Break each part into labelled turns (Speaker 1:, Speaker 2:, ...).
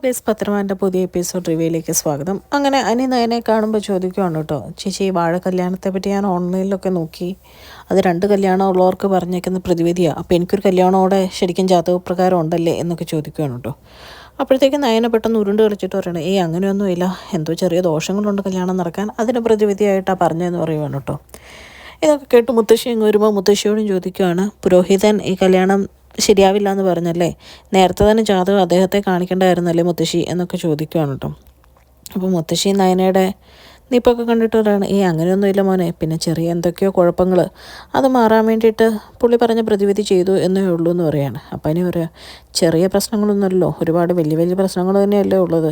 Speaker 1: Guys, പത്രമാൻ്റെ പുതിയ episode റിവ്യൂയിലേക്ക് സ്വാഗതം. അങ്ങനെ അനി നയനെ കാണുമ്പോൾ ചോദിക്കുവാണ് കേട്ടോ, ചേച്ചി ഈ വാഴ കല്യാണത്തെ പറ്റി ഞാൻ ഓൺലൈനിലൊക്കെ നോക്കി, അത് 2 കല്യാണം ഉള്ളവർക്ക് പറഞ്ഞേക്കുന്ന പ്രതിവിധിയാണ്. അപ്പോൾ എനിക്കൊരു കല്യാണമോടെ ശരിക്കും ജാതകപ്രകാരം ഉണ്ടല്ലേ എന്നൊക്കെ ചോദിക്കുവാണ് കേട്ടോ. അപ്പോഴത്തേക്കും നയനെ പെട്ടെന്ന് ഉരുണ്ട് കളിച്ചിട്ട് പറയണം, അങ്ങനെയൊന്നുമില്ല, എന്തോ ചെറിയ ദോഷങ്ങളുണ്ട് കല്യാണം നടക്കാൻ, അതിന് പ്രതിവിധിയായിട്ടാണ് പറഞ്ഞതെന്ന് പറയുവാണ് കേട്ടോ. ഇതൊക്കെ കേട്ട് മുത്തശ്ശി അങ്ങ് വരുമ്പോൾ മുത്തശ്ശിയോടും ചോദിക്കുകയാണ്, പുരോഹിതൻ ഈ കല്യാണം ശരിയാവില്ല എന്ന് പറഞ്ഞല്ലേ, നേരത്തെ തന്നെ ജാതകം അദ്ദേഹത്തെ കാണിക്കേണ്ടായിരുന്നല്ലേ മുത്തശ്ശി എന്നൊക്കെ ചോദിക്കുകയാണ് കേട്ടോ. അപ്പോൾ മുത്തശ്ശി നയനയുടെ നിപ്പൊക്കെ കണ്ടിട്ട് പറയാണ്, അങ്ങനെയൊന്നുമില്ല മോനെ, പിന്നെ ചെറിയ എന്തൊക്കെയോ കുഴപ്പങ്ങൾ, അത് മാറാൻ വേണ്ടിയിട്ട് പുള്ളി പറഞ്ഞ പ്രതിവിധി ചെയ്തു എന്നേ ഉള്ളൂ എന്ന് പറയാണ്. അപ്പം ഇനി പറയാം, ചെറിയ പ്രശ്നങ്ങളൊന്നുമല്ലോ, ഒരുപാട് വലിയ വലിയ പ്രശ്നങ്ങൾ തന്നെയല്ലേ ഉള്ളത്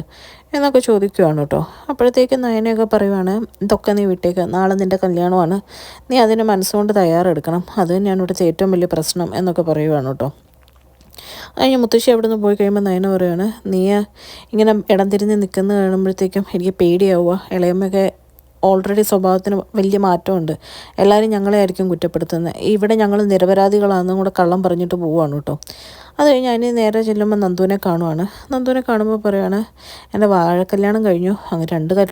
Speaker 1: എന്നൊക്കെ ചോദിക്കുകയാണ് കേട്ടോ. അപ്പോഴത്തേക്കും നയനയൊക്കെ പറയുവാണ്, ഇതൊക്കെ നീ വിട്ടേക്ക്, നാളെ നിൻ്റെ കല്യാണമാണ്, നീ അതിന് മനസ്സുകൊണ്ട് തയ്യാറെടുക്കണം, അത് തന്നെയാണ് ഇവിടുത്തെ ഏറ്റവും വലിയ പ്രശ്നം എന്നൊക്കെ പറയുവാണ് കേട്ടോ. അതിന് മുത്തശ്ശി അവിടെ നിന്ന് പോയി കഴിയുമ്പോൾ നയന പറയുകയാണ്, നീ ഇങ്ങനെ ഇടം തിരിഞ്ഞ് നിൽക്കുന്ന കാണുമ്പോഴത്തേക്കും എനിക്ക് പേടിയാവുക, ഇളയമ്മയൊക്കെ ഓൾറെഡി സ്വഭാവത്തിന് വലിയ മാറ്റമുണ്ട്, എല്ലാവരും ഞങ്ങളെ ആയിരിക്കും കുറ്റപ്പെടുത്തുന്നത്, ഇവിടെ ഞങ്ങൾ നിരപരാധികളാണെന്നും കൂടെ കള്ളം പറഞ്ഞിട്ട് പോവുകയാണ് കേട്ടോ. അത് കഴിഞ്ഞ് അതിന് നേരെ ചെല്ലുമ്പോൾ നന്ദുവിനെ കാണുവാണ്. നന്ദുവിനെ കാണുമ്പോൾ പറയുകയാണ്, എൻ്റെ വാഴ കല്യാണം കഴിഞ്ഞു, അങ്ങനെ 2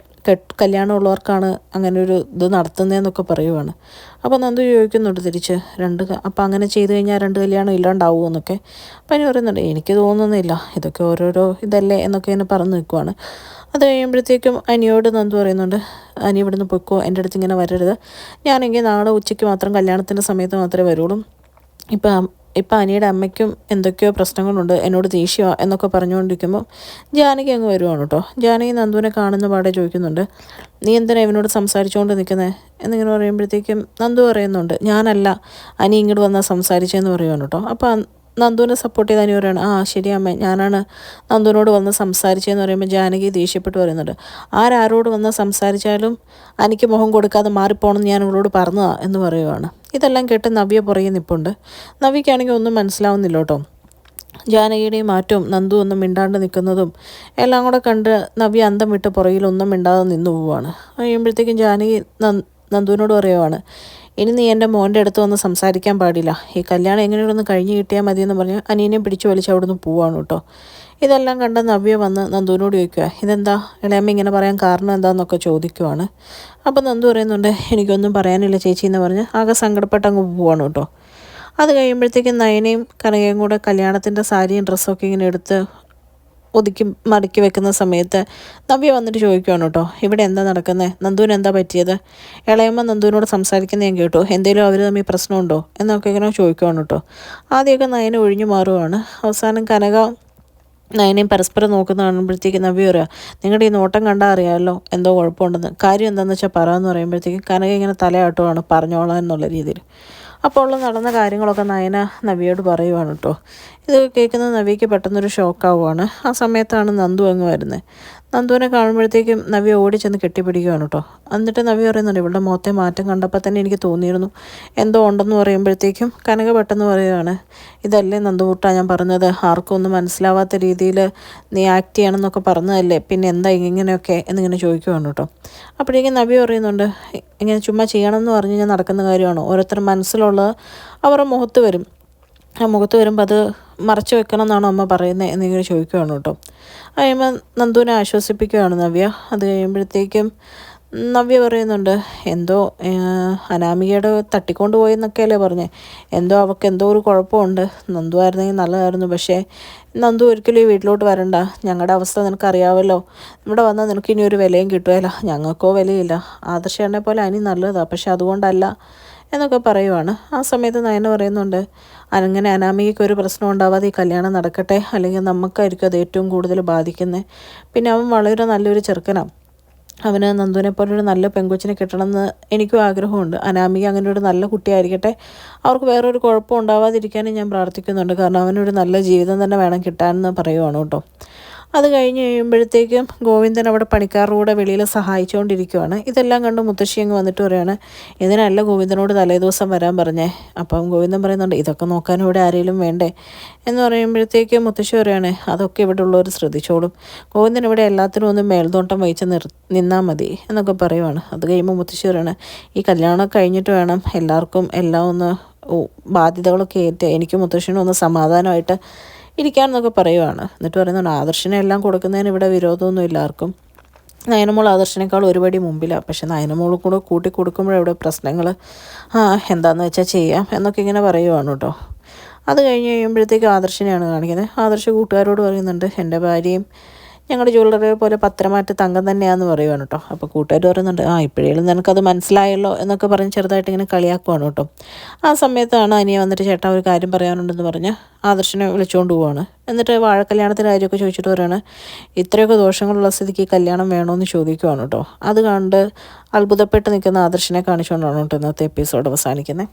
Speaker 1: കല്യാണം ഉള്ളവർക്കാണ് അങ്ങനെ ഒരു ഇത് നടത്തുന്നതെന്നൊക്കെ പറയുവാണ്. അപ്പോൾ നന്ദു ചോദിക്കുന്നുണ്ട് തിരിച്ച്, അപ്പോൾ അങ്ങനെ ചെയ്ത് കഴിഞ്ഞാൽ 2 കല്യാണം ഇല്ലാണ്ടാവുമോ എന്നൊക്കെ. അപ്പോൾ അതിന് പറയുന്നുണ്ട്, എനിക്ക് തോന്നുന്നില്ല, ഇതൊക്കെ ഓരോരോ ഇതല്ലേ എന്നൊക്കെ ഇങ്ങനെ പറഞ്ഞു നിൽക്കുവാണ്. അത് കഴിയുമ്പോഴത്തേക്കും അനിയോട് നന്ദു പറയുന്നുണ്ട്, അനി ഇവിടുന്ന് പൊയ്ക്കോ, എൻ്റെ അടുത്ത് ഇങ്ങനെ വരരുത്, ഞാനെങ്കിൽ നാളെ ഉച്ചയ്ക്ക് മാത്രം കല്യാണത്തിൻ്റെ സമയത്ത് മാത്രമേ വരുള്ളൂ, ഇപ്പം അനിയുടെ അമ്മയ്ക്കും എന്തൊക്കെയോ പ്രശ്നങ്ങളുണ്ട്, എന്നോട് ദേഷ്യമാണ് എന്നൊക്കെ പറഞ്ഞുകൊണ്ടിരിക്കുമ്പോൾ ജാനകി അങ്ങ് വരുവാണ് കേട്ടോ. ജാനകി നന്ദുവിനെ കാണുന്ന പാടെ ചോദിക്കുന്നുണ്ട്, നീ എന്തിനാണ് ഇവനോട് സംസാരിച്ചുകൊണ്ട് നിൽക്കുന്നത് എന്നിങ്ങനെ പറയുമ്പോഴത്തേക്കും നന്ദു പറയുന്നുണ്ട്, ഞാനല്ല അനി ഇങ്ങോട്ട് വന്നാൽ സംസാരിച്ചതെന്ന് പറയുവാണ് കേട്ടോ. അപ്പോൾ നന്ദുവിനെ സപ്പോർട്ട് ചെയ്ത് അനി പറയുകയാണ്, ശരി അമ്മ, ഞാനാണ് നന്ദുവിനോട് വന്ന് സംസാരിച്ചതെന്ന് പറയുമ്പോൾ ജാനകി ദേഷ്യപ്പെട്ട് പറയുന്നുണ്ട്, ആരോട് വന്ന് സംസാരിച്ചാലും എനിക്ക് മുഖം കൊടുക്കാതെ മാറിപ്പോണമെന്ന് ഞാൻ അവളോട് പറഞ്ഞതാണ് എന്ന് പറയുവാണ്. ഇതെല്ലാം കേട്ട് നവ്യ പുറകെ നിൽപ്പുണ്ട്. നവ്യക്കാണെങ്കിൽ ഒന്നും മനസ്സിലാവുന്നില്ല കേട്ടോ. ജാനകിയുടെയും മാറ്റവും നന്ദു ഒന്നും മിണ്ടാണ്ട് നിൽക്കുന്നതും എല്ലാം കൂടെ കണ്ട് നവ്യ അന്തം വിട്ട് പുറകിലൊന്നും മിണ്ടാതെ നിന്നു പോവുകയാണ്. കഴിയുമ്പോഴത്തേക്കും ജാനകി നന്ദുവിനോട് പറയുവാണ്, ഇനി നീ എൻ്റെ മോൻ്റെ അടുത്ത് വന്ന് സംസാരിക്കാൻ പാടില്ല, ഈ കല്യാണം എങ്ങനെയൊന്ന് കഴിഞ്ഞ് കിട്ടിയാൽ മതിയെന്ന് പറഞ്ഞ് അനിയനെയും പിടിച്ചു വലിച്ച് അവിടെ നിന്ന് പോവാണ് കേട്ടോ. ഇതെല്ലാം കണ്ട് നവ്യ വന്ന് നന്ദുവിനോട് ചോദിക്കുക, ഇതെന്താ ഇളയമ്മ ഇങ്ങനെ പറയാൻ കാരണം എന്താണെന്നൊക്കെ ചോദിക്കുവാണ്. അപ്പോൾ നന്ദു പറയുന്നുണ്ട്, എനിക്കൊന്നും പറയാനില്ല ചേച്ചി എന്ന് പറഞ്ഞ് ആകെ സങ്കടപ്പെട്ട് അങ്ങ് പോവാണ് കേട്ടോ. അത് കഴിയുമ്പോഴത്തേക്കും നയനയും കനകയും കൂടെ കല്യാണത്തിൻ്റെ സാരിയും ഡ്രസ്സൊക്കെ ഇങ്ങനെ എടുത്ത് ഒതുക്കി മടക്കി വെക്കുന്ന സമയത്ത് നവ്യ വന്നിട്ട് ചോദിക്കുകയാണ് കേട്ടോ, ഇവിടെ എന്താ നടക്കുന്നത്, നന്ദുവിന് എന്താ പറ്റിയത്, ഇളയമ്മ നന്ദുവിനോട് സംസാരിക്കുന്നത് ഞാൻ കേട്ടോ, എന്തെങ്കിലും അവർ തമ്മിൽ പ്രശ്നമുണ്ടോ എന്നൊക്കെ ഇങ്ങനെ ചോദിക്കുകയാണ് കേട്ടോ. ആദ്യമൊക്കെ നയന ഒഴിഞ്ഞു മാറുവാണ്. അവസാനം കനക നയനയും പരസ്പരം നോക്കുന്ന കാണുമ്പോഴത്തേക്ക് നവ്യ പറയുക, നിങ്ങളുടെ ഈ നോട്ടം കണ്ടാൽ അറിയാമല്ലോ എന്തോ കുഴപ്പമുണ്ടെന്ന്, കാര്യം എന്താണെന്ന് വെച്ചാൽ പറയാമെന്ന് പറയുമ്പോഴത്തേക്കും കനക ഇങ്ങനെ തലയാട്ടുവാണ്, പറഞ്ഞോളാം എന്നുള്ള രീതിയിൽ. അപ്പോൾ നടന്ന കാര്യങ്ങളൊക്കെ നയന നവ്യയോട് പറയുവാണ് കേട്ടോ. ഇത് കേൾക്കുന്ന നവ്യയ്ക്ക് പെട്ടെന്നൊരു ഷോക്കാവുകയാണ്. ആ സമയത്താണ് നന്ദു അങ്ങ് വരുന്നത്. നന്ദുവിനെ കാണുമ്പോഴത്തേക്കും നവ്യ ഓടി ചെന്ന് കെട്ടിപ്പിടിക്കുകയാണ് കേട്ടോ. എന്നിട്ട് നവ്യ പറയുന്നുണ്ട്, ഇവളുടെ മുഖത്തെ മാറ്റം കണ്ടപ്പോൾ തന്നെ എനിക്ക് തോന്നിയിരുന്നു എന്തോ ഉണ്ടെന്ന് പറയുമ്പോഴത്തേക്കും കനക പെട്ടെന്ന് പറയുകയാണ്, ഇതല്ലേ നന്ദുകുട്ടാ ഞാൻ പറഞ്ഞത്, ആർക്കും ഒന്നും മനസ്സിലാവാത്ത രീതിയിൽ നീ ആക്ട് ചെയ്യണമെന്നൊക്കെ പറഞ്ഞതല്ലേ, പിന്നെ എന്താ ഇങ്ങനെയൊക്കെ എന്നിങ്ങനെ ചോദിക്കുകയാണ് കേട്ടോ. അപ്പോഴേക്കും നവ്യ പറയുന്നുണ്ട്, ഇങ്ങനെ ചുമ്മാ ചെയ്യണമെന്ന് പറഞ്ഞ് ഞാൻ നടക്കുന്ന കാര്യമാണോ, ഓരോരുത്തർ മനസ്സിലുള്ളത് അവരുടെ മുഖത്ത് വരും, ആ മുഖത്ത് വരുമ്പോൾ അത് മറച്ചു വെക്കണം എന്നാണോ അമ്മ പറയുന്നത് എന്നിങ്ങനെ ചോദിക്കുകയാണ് കേട്ടോ. കഴിയുമ്പോൾ നന്ദുവിനെ ആശ്വസിപ്പിക്കുകയാണ് നവ്യ. അത് കഴിയുമ്പോഴത്തേക്കും നവ്യ പറയുന്നുണ്ട്, എന്തോ അനാമികയുടെ തട്ടിക്കൊണ്ട് പോയി എന്നൊക്കെയല്ലേ പറഞ്ഞേ, എന്തോ അവൾക്ക് എന്തോ ഒരു കുഴപ്പമുണ്ട്, നന്ദു ആയിരുന്നെങ്കിൽ നല്ലതായിരുന്നു, പക്ഷേ നന്ദു ഒരിക്കലും ഈ വീട്ടിലോട്ട് വരണ്ട, ഞങ്ങളുടെ അവസ്ഥ നിനക്കറിയാമല്ലോ, ഇവിടെ വന്നാൽ നിനക്ക് ഇനി ഒരു വിലയും കിട്ടുകയില്ല, ഞങ്ങൾക്കോ വിലയില്ല, ആദർശേട്ടനെ പോലെ അനി നല്ലതാണ്, പക്ഷെ അതുകൊണ്ടല്ല എന്നൊക്കെ പറയുവാണ്. ആ സമയത്ത് നയന പറയുന്നുണ്ട്, അങ്ങനെ അനാമികയ്ക്ക് ഒരു പ്രശ്നം ഉണ്ടാവാതെ ഈ കല്യാണം നടക്കട്ടെ, അല്ലെങ്കിൽ നമുക്കായിരിക്കും അത് ഏറ്റവും കൂടുതൽ ബാധിക്കുന്നത്, പിന്നെ അവൻ വളരെ നല്ലൊരു ചെറുക്കനാണ്, അവന് നന്ദുവിനെ പോലൊരു നല്ല പെൺകൊച്ചിനെ കിട്ടണമെന്ന് എനിക്കും ആഗ്രഹമുണ്ട്, അനാമിക അങ്ങനെ ഒരു നല്ല കുട്ടിയായിരിക്കട്ടെ, അവർക്ക് വേറൊരു കുഴപ്പം ഉണ്ടാവാതിരിക്കാനും ഞാൻ പ്രാർത്ഥിക്കുന്നുണ്ട്, കാരണം അവനൊരു നല്ല ജീവിതം തന്നെ വേണം കിട്ടാനെന്ന് പറയുവാണ് കേട്ടോ. അത് കഴിഞ്ഞ് കഴിയുമ്പോഴത്തേക്കും ഗോവിന്ദൻ അവിടെ പണിക്കാരുടെ കൂടെ വെളിയിൽ സഹായിച്ചുകൊണ്ടിരിക്കുകയാണ്. ഇതെല്ലാം കണ്ട് മുത്തശ്ശി അങ്ങ് വന്നിട്ട് പറയുകയാണ്, ഇതിനല്ല ഗോവിന്ദനോട് തലേദിവസം വരാൻ പറഞ്ഞേ. അപ്പം ഗോവിന്ദൻ പറയുന്നുണ്ട്, ഇതൊക്കെ നോക്കാനും ഇവിടെ ആരെങ്കിലും വേണ്ടേ എന്ന് പറയുമ്പോഴത്തേക്കും മുത്തശ്ശി പറയുകയാണ്, അതൊക്കെ ഇവിടെ ഉള്ളവർ ശ്രദ്ധിച്ചോളും, ഗോവിന്ദൻ ഇവിടെ എല്ലാത്തിനും ഒന്ന് മേൽനോട്ടം വഹിച്ച് നിന്നാൽ മതി എന്നൊക്കെ പറയുവാണ്. അത് കഴിയുമ്പോൾ മുത്തശ്ശി പറയുകയാണ്, ഈ കല്യാണം കഴിഞ്ഞിട്ട് വേണം എല്ലാവർക്കും എല്ലാം ഒന്ന് ബാധ്യതകളൊക്കെ ഏറ്റ് എനിക്ക് മുത്തശ്ശിനും ഒന്ന് സമാധാനമായിട്ട് ഇരിക്കാമെന്നൊക്കെ പറയുവാണ്. എന്നിട്ട് പറയുന്നുണ്ട് ആദർശിനെ എല്ലാം കൊടുക്കുന്നതിന് ഇവിടെ വിരോധമൊന്നും ഇല്ല ആർക്കും. നയനമോൾ ആദർശിനേക്കാൾ ഒരുപടി മുമ്പിലാണ്. പക്ഷെ നയനമോൾ കൂടെ കൂട്ടി കൊടുക്കുമ്പോഴെവിടെ പ്രശ്നങ്ങൾ. എന്താണെന്ന് വെച്ചാൽ ചെയ്യാം എന്നൊക്കെ ഇങ്ങനെ പറയുവാണ് കേട്ടോ. അത് കഴിഞ്ഞ് കഴിയുമ്പോഴത്തേക്കും ആദർശിനെയാണ് കാണിക്കുന്നത്. ആദർശ് കൂട്ടുകാരോട് പറയുന്നുണ്ട് എൻ്റെ ഭാര്യയും ഞങ്ങളുടെ ജ്വല്ലറി പോലെ പത്രമാറ്റ് തങ്കം തന്നെയാണെന്ന് പറയുവാണ് കേട്ടോ. അപ്പോൾ കൂട്ടുകാർ പറയുന്നുണ്ട് ഇപ്പോഴേലും നിനക്കത് മനസ്സിലായല്ലോ എന്നൊക്കെ പറഞ്ഞ് ചെറുതായിട്ട് ഇങ്ങനെ കളിയാക്കുവാണ് കേട്ടോ. ആ സമയത്താണ് അനിയ വന്നിട്ട് ചേട്ടാ ഒരു കാര്യം പറയാനുണ്ടെന്ന് പറഞ്ഞ് ആദർശിനെ വിളിച്ചുകൊണ്ട് പോവാണ്. എന്നിട്ട് വാഴക്കല്യാണത്തിൻ്റെ കാര്യമൊക്കെ ചോദിച്ചിട്ട് പറയുകയാണ് ഇത്രയൊക്കെ ദോഷങ്ങളുള്ള സ്ഥിതിക്ക് കല്യാണം വേണമെന്ന് ചോദിക്കുവാണ് കേട്ടോ. അത് കണ്ട് അത്ഭുതപ്പെട്ട് നിൽക്കുന്ന ആദർശിനെ കാണിച്ചുകൊണ്ടാണ് കേട്ടോ ഇന്നത്തെ എപ്പിസോഡ് അവസാനിക്കുന്നത്.